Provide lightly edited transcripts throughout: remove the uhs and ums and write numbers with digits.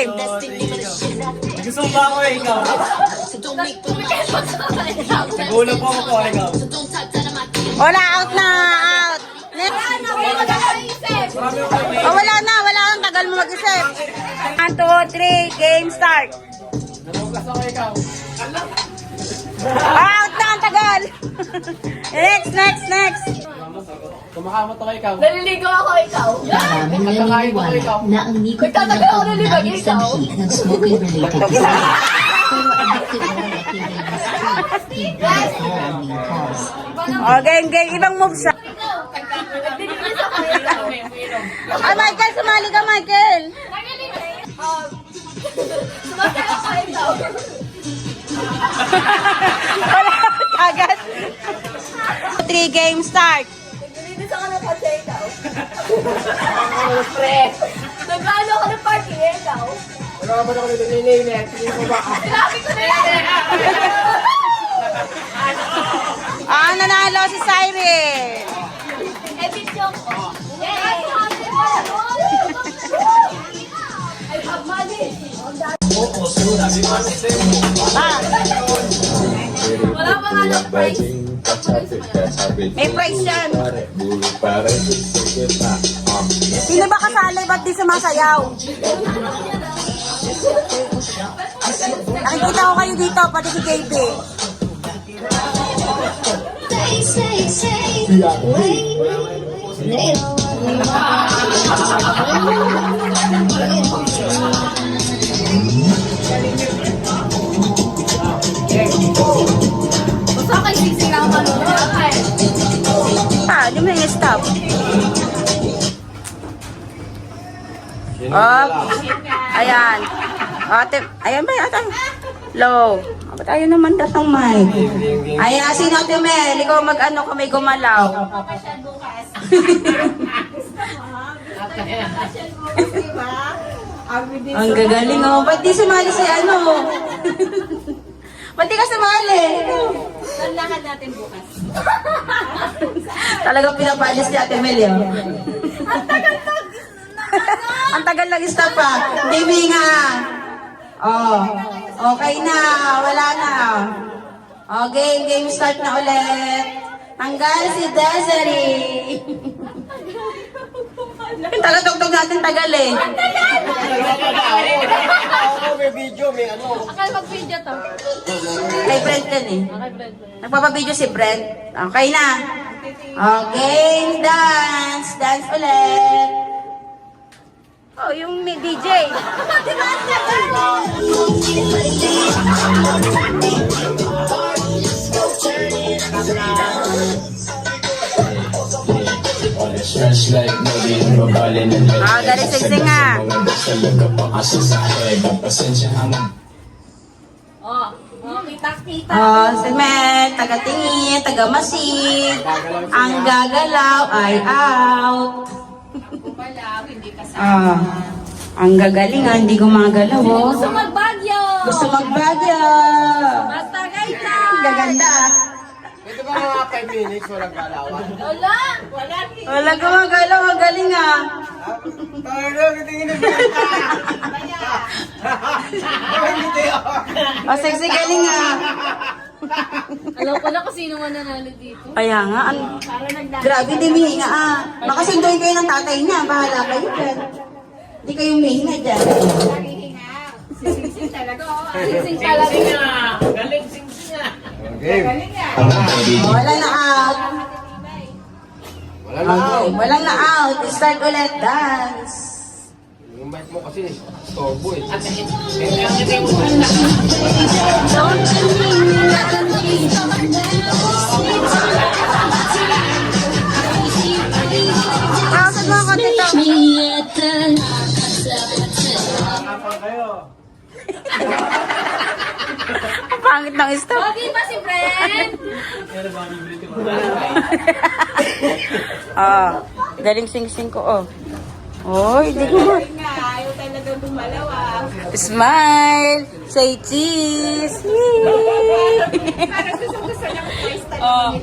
game. Gusto mo ba ako ikaw? Nagulo po ako po ikaw. Wala, out na, out. Next. Oh, wala na. Tagal mo mag-isip. 1, 2, 3, game start. Nagugas ako ikaw. Out na, ang tagal. Next. Kumakamot ako ikaw. Naliligo ako ikaw. Maraming naniniwala na ang nicotine ang Nagtatagal ako naliligo pangunahing ikaw. sanhi ng smoking-related disease. Pero addictive ang activity ng street dahil sa maraming cause. Oh, game. Ibang moves ha. Nagdinilis ako ikaw. Ah, Michael, sumali ka, Michael. Sumakay ako ikaw. Wala, agad. 3, game start. Nagdinilis ako ng kotse ikaw. Pre. Nagano ako ng party ikaw. Nagkakamot ako nito nililit. Hindi mo ba ako? Sinabi ko na yan. Nanalo si Cyril. Edit yung ko. Yay! I have money. Wala pa nga ng price. May price yan. Sino ba kasali? Ba't di sumasayaw? Nakikita ko kayo dito, pati si KB. Basta kay sising lang manunod. Di mo yung stop. Oh, ayan. Ayan ba yata? Low. Ba't ayaw naman datang mic? Ayan, sino Ate Mel? Ikaw mag-ano kung may gumalaw. Ang gagaling oh. Ba't di sumali si ano? Ba't di ka sumali? Lakad natin bukas. Talagang pinapalis ni Ate Mel yun. Ang tagal lang stop pa. Hindi nga. Oh, okay na. Wala na. Oh, game start na ulit. Tanggal si Desiree. Tagatugtog natin tagal eh. Ako may video, may ano. Akala mag-video to. Kay Brent yan eh. Nagpapabideo si Brent. Okay na. Okay, dance. Dance ulit. Oh, yung may DJ. Galing sing nga. Kita. Oh, si Mel, taga-tingin, taga-masid. Ang gagalaw ay out. Wala, hindi kasama. Ah, ang gagaling ah, hindi gumagalaw oh. Gusto magbagyo. Gusto magbagyo. Matagay ka. Gaganda ah. Ito ba mga 5 minutes, walang galawan? Wala. Wala. Wala gumagalaw, ang galing ah. Parang tingin na bita. Hindi ako. Oh, sexy galing ah. Alam ko na kung sino man nanalo dito. Kaya nga, Para nagdaan. grabe hindi mihinga ah. Makasunduin kayo ng tatay niya, bahala kayo dyan. Hindi kayo mihinga dyan. Sing-sing talaga. Sing-sing talaga. Galing sing-sing ah. Okay. Wala na out. Wala na ako. Okay, walang na out. Start ulit, dance. Yung mic mo kasi, storbo eh. Pausan mo ako dito. Kapag kayo. Ang pangit ng stop. Pogi ba si Brent? Ah, galing sing-sing ko oh. Oh, hindi ko ma. Ayaw talaga bumalaw ah. Smile! Say cheese! Parang gusto niya mag-price talaga. Oh.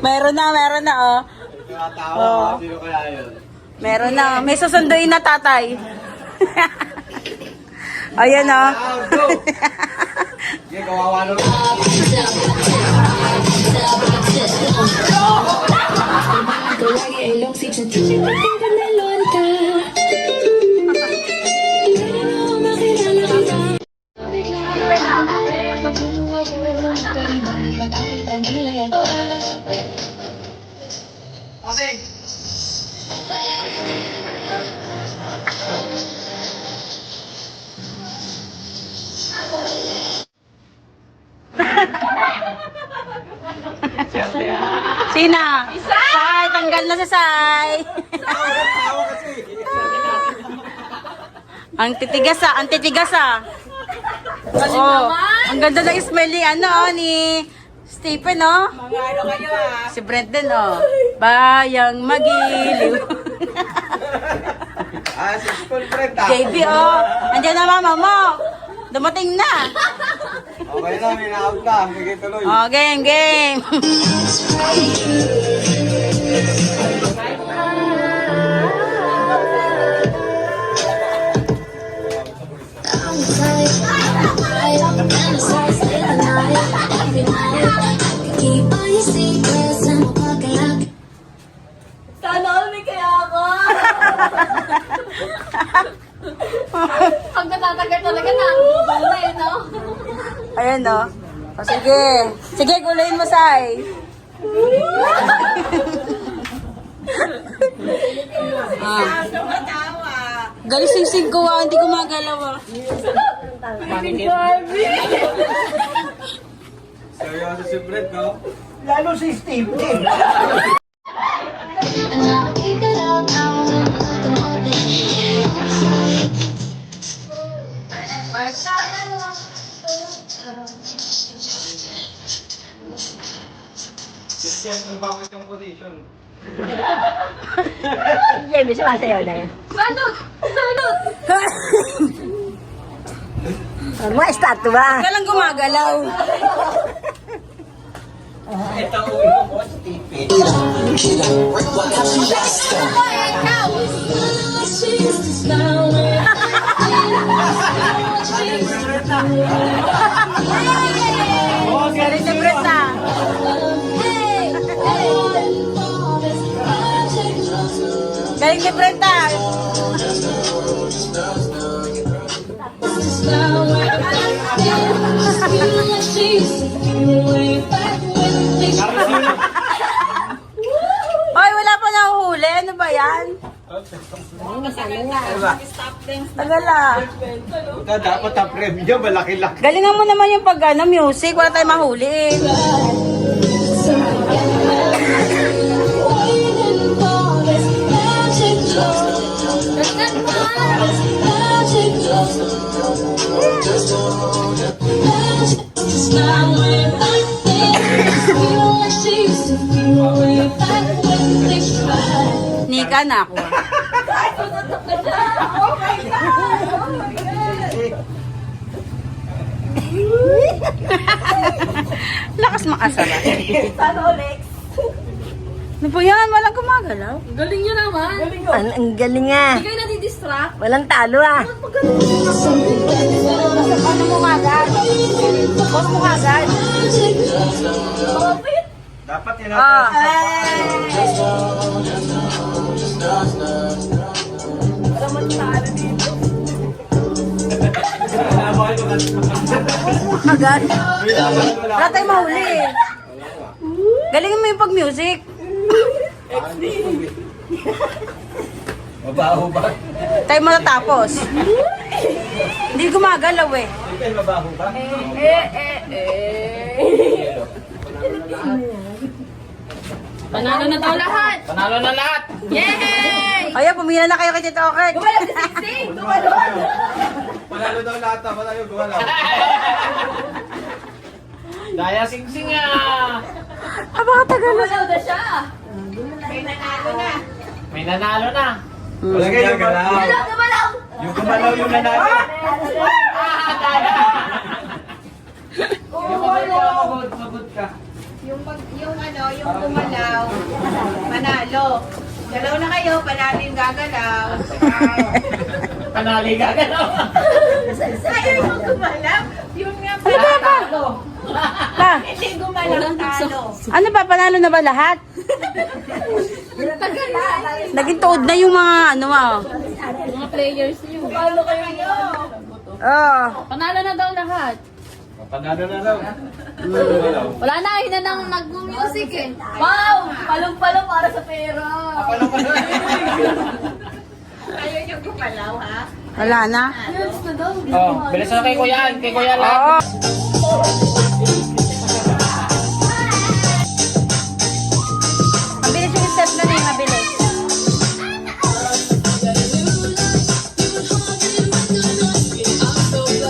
meron na oh. Tinatawa, sino kaya yun? Meron na. May susunduin na tatay. Ayan o. Go! Sige, kawawa naman. Sina? Sai, tanggal na si Sai. Ang titigas ah, ang titigas ah. Oh, ang ganda ng smell ni ni Stephen oh. Si Brendan oh. Bayang magiliw. Si school friend JB oh. Andiyan na mama mo. Dumating na. Okay na, may na-out na. Sige, tuloy. Oh, game, game. Sana all may kaya ako. Pag natatagal talaga na, wala eh, no? Ayan oh. O sige. Sige, gulayin mo, Sai. Galing sing-sing ko ah, hindi ko magalaw ah. Seryoso si Fred, no? Christian, ang bakit yung position? Salud! Salud! Ka lang gumagalaw. Ito, uwi ko po, Steve. Galing si Brenda. Galing si Brenda. Hoy, wala pa nahuhuli. Ano ba yan? Tagal ah. Dapat ang premyo, malaki-laki. Galingan mo naman yung pag music. Wala tayong mahuli eh. Nika na ako. Lakas makasara. Ano po yan? Walang gumagalaw. Galing nyo naman. Ang galing nga. Hindi kayo nadidistract. Walang talo ah. Ano mo agad? Boss mo agad? Dapat yun Ah. Agad. Wala tayong mahuli. Galingin mo yung pag-music. Mabaho ba? Tayo matatapos. Hindi gumagalaw eh. Ikaw, mabaho ba? Panalo na daw lahat. Panalo na lahat! Yay! Ayan, pumila na kayo kay Tito Okert. Gumalaw si Sing! Gumalaw! Panalo daw lahat, panalo gumalaw. Daya sing-sing ah! Napakatagal na. Gumalaw na siya. May nanalo na. Wala kayo gumalaw. Gumalaw! Gumalaw! Yung gumalaw yung nanalo. Magod ka. Yung gumalaw, panalo. Dalaw na kayo, panalo yung gagalaw. Panali ka gano'n. Ayaw yung gumalaw. Yun nga pa. Ano ba? Pa, Hindi gumalaw talo. ano ba? Panalo na ba lahat? Naging tuod na yung mga ano mo. Mga players niyo. Paano kayo nyo? Oh. Panalo na daw lahat. Panalo na daw. Wala na, yun na nang nag-music eh. Wow! Palong-palong para sa pera. Ayaw yung gumalaw, ha? Wala na? Yes na daw. Oh, bilis na kay Kuya. Kay Kuya lang. Oo. Mabilis yung step na rin, mabilis.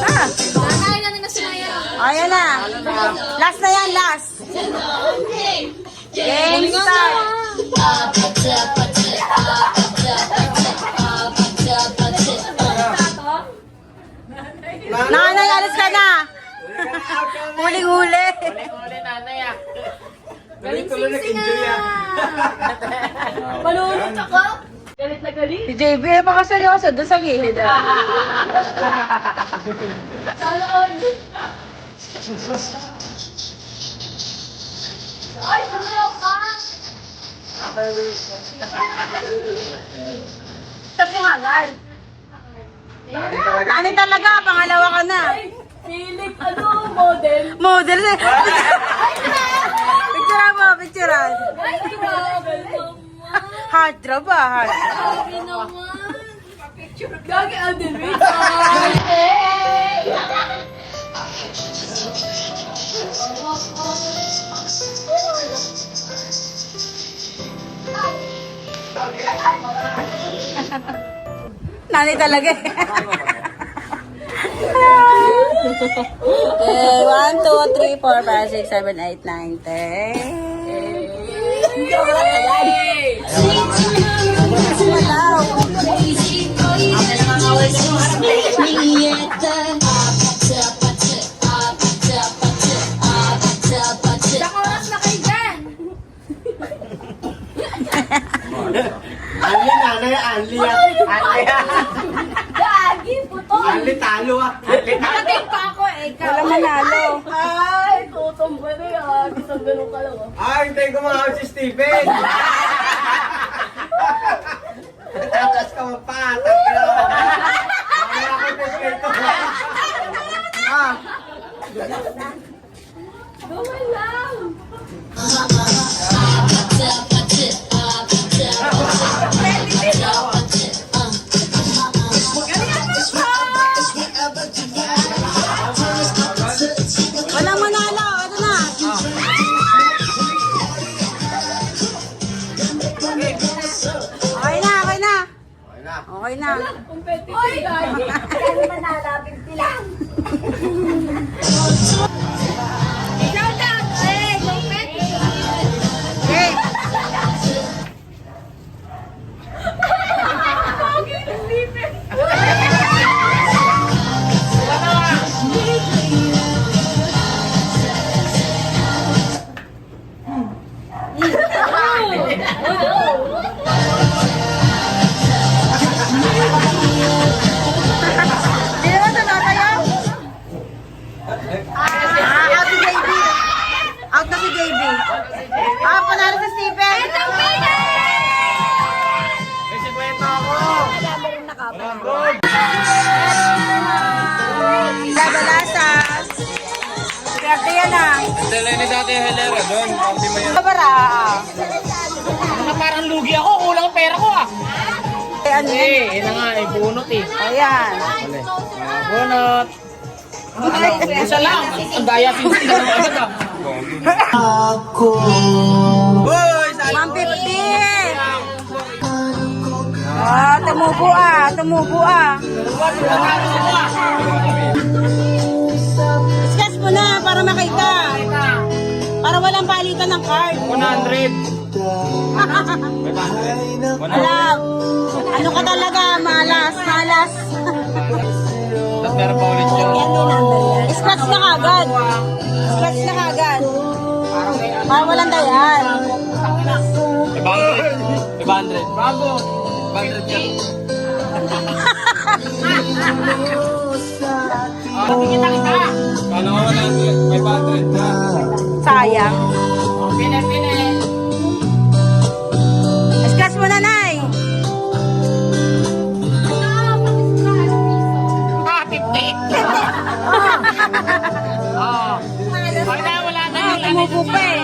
Ah, Nanay na nila sinaya. ayan na. Last na yan, last. Game start. Nanay, alis ka na. Huling-huli. Uli nanay ah. Galing sing-sing ah. Malulot ako. Galit na galit. Si JB, baka seryoso doon sa gilid. Sana all. Ay, sumayaw ka. Tapungalan. Ano talaga, pangalawa ka na. Philip, ano, model? Model na. Picturean mo, picturean. Ay, grabe naman. Hard draw ba? Hard. Grabe naman. Gagi Alden Rich. Nanay talaga eh. Okay, 1, 2, 3, 4, 5, 6, 7, 8, 9, 10. Isang oras na kayo dyan. Ali nanay, Ali ah. Ali ah. Gagi, puto. Ali talo ah. Ali talo. Nakating pa ako eh. Ikaw. Wala manalo. Ay, tutumba na yan. Isang ganun ka lang. Ay, hintayin ko mga si Steven. Tapos ka mapatak. Mamaya ako dito. Ah, Gumalaw. walang manalo. Ito na. Okay na, okay na. Okay na. Competitive gagi. Yan manalapit nila. Shout out! Eh, competitive! Okay. Di naman tatayo? Out si JB. Out na si JB. Panalo si Stephen. May 50 ako. Lagalasas. Swerte yan ah. Dala ni dati Helera doon. Hindi mo yan. Babara. Parang lugi ako. Kulang ang pera ko ah. Ano yun? Eh, yun na nga. Eh, bunot eh. Ayan. Bunot. Ano, isa lang. Ang daya sing-sing na naman agad ah. Boy, saan? 150. Ah, tumubo ah. Tumubo ah. Discuss mo na para makita. Para walang palitan ng card. 100. Alam. Ano ka talaga? Malas. Malas. Tapos meron pa ulit yun. Scratch na kagad. Scratch na kagad. Para walang dayan. 500. Bago. 500 yan. Kala ko 100, 500 na. Sayang. Pine. Scratch mo na, Nay. Ah, 50. Oo. Wala na. Tumubo pa eh.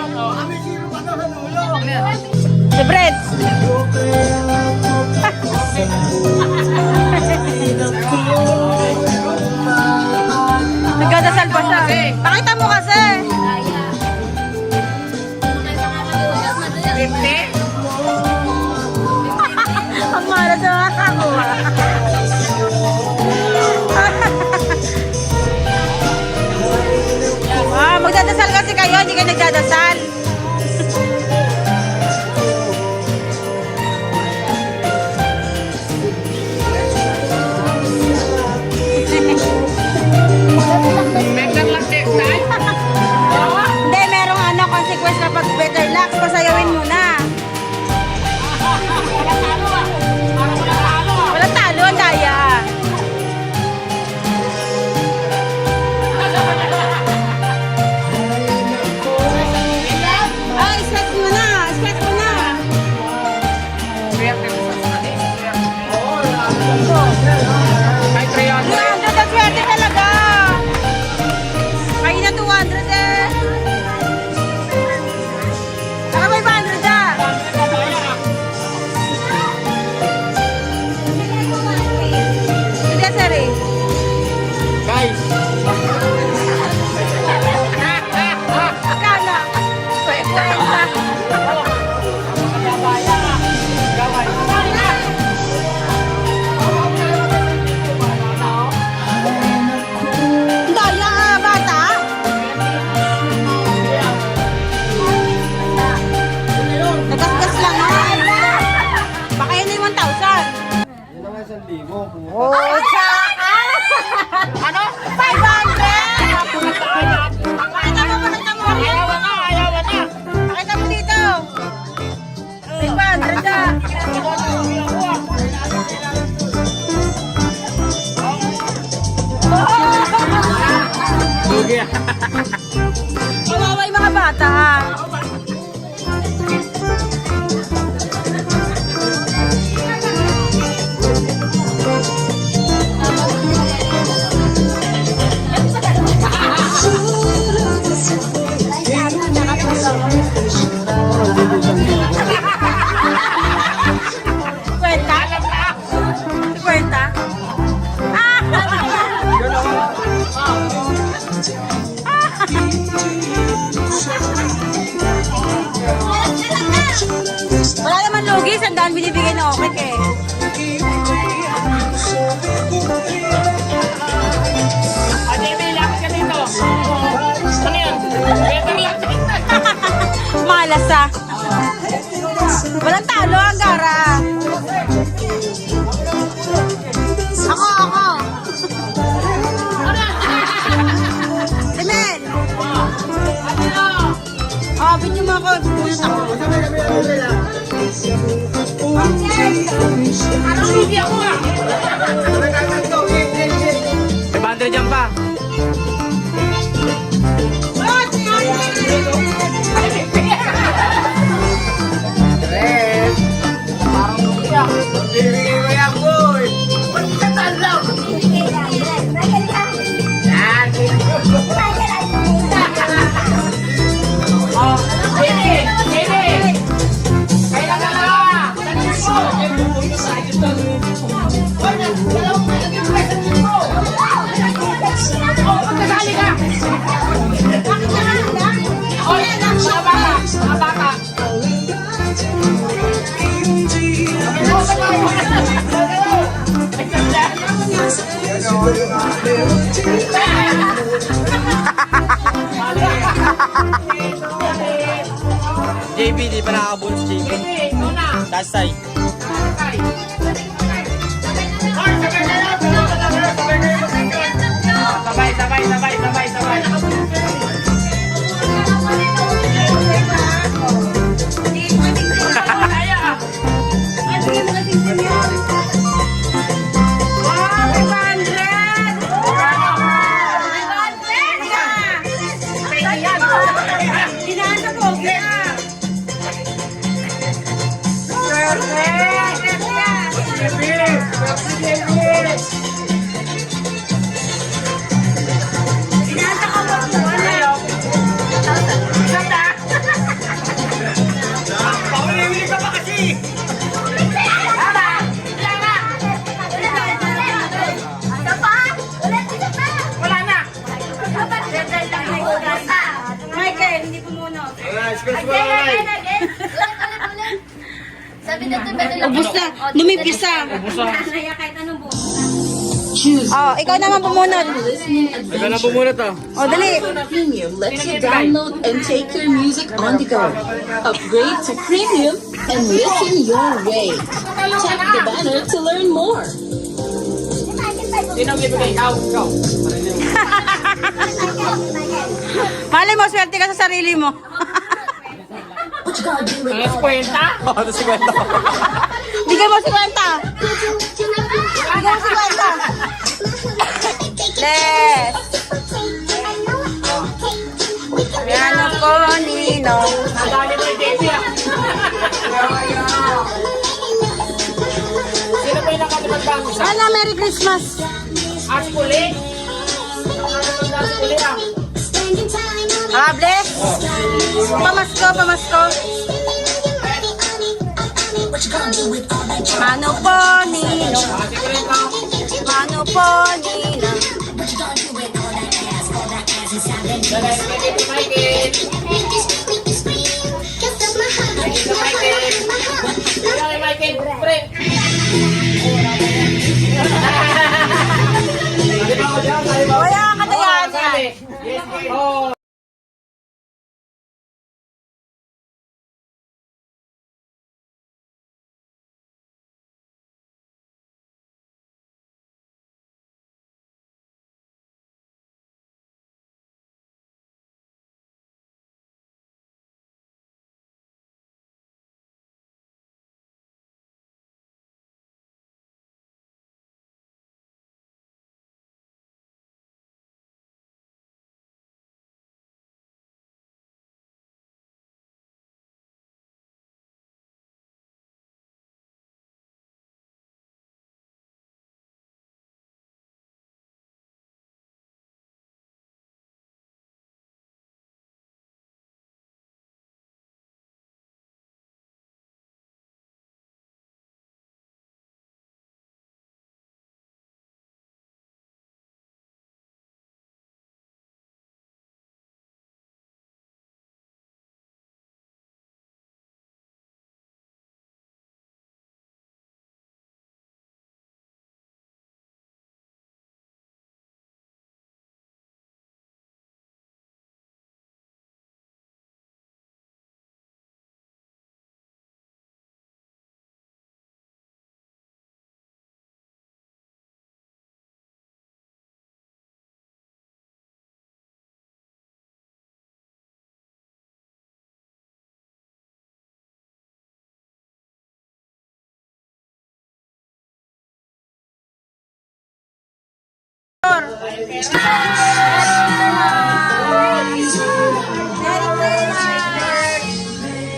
Si Brett. Nagdadasal pa siya. Pakita mo kasi. 50? Ang mahal na ako. Magdadasal kasi kayo, hindi kayo nagdadasal. Better lang next time. Hindi, merong consequence na pag better luck, pasayawin mo na. Walang talo, ang daya. Ay, scratch mo na. Scratch mo na. Ay, 300. 200 ang swerte talaga. Kayo na 200 eh. Saka may 500 ah. Hindi, sir eh. Guys. Akala. 50. Daya ah, bata. Nagasgas lang ah. Baka yun yung 1,000. Oh, tsaka! Ano? 500! Pakita mo. Pakita mo dito. 500 ah. Lugi. Kawawa yung mga bata ah. Kwenta? Kwenta? Wala naman lugi, sandaan binibigay na okay eh. May lapit ka dito. Ano yan? Better lang. Malas ah. Walang talo ang gara. Ako. Timel. Oh, binyo mo ako. Pumunta ko. May bandera dyan pa. JB, di pa nakakabul si JB. Tasay. Sabay. Ubus na. Lumipis na. Naya kahit anong buo. Oh, ikaw naman pumunot. Ikaw na pumunot to. Oh, dali. Premium lets you download and take your music on the go. Upgrade to Premium and listen your way. Check the banner to learn more. Sino bibigay? Ikaw. Mali mo, swerte ka sa sarili mo. Alas kwenta? Oo, alas kwenta. Bigay mo si Kwenta. Bigay mo si Kwenta. Les. Ano ko, Ninong? Nadali mo yung Daisy ah. Sino ba yung nakalimandang isa? Ano, Merry Christmas. Si Kuli. Nakalimandang si Kuli ah. Ah, bless. Pamasko, pamasko. Mano po, Ninong. Si Kuli ka. Mano po, Ninong. Dala, ibigay si Michael. Ibigay Michael. Pre. Wala ka na yan. Yes, oh.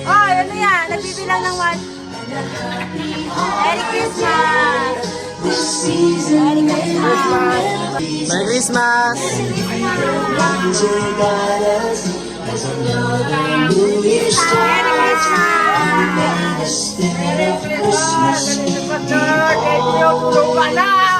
Oh, ano yan? Nagbibilang ng one. Merry Christmas! Merry Christmas! Merry Christmas! Merry Christmas! Thank you, tulungan na!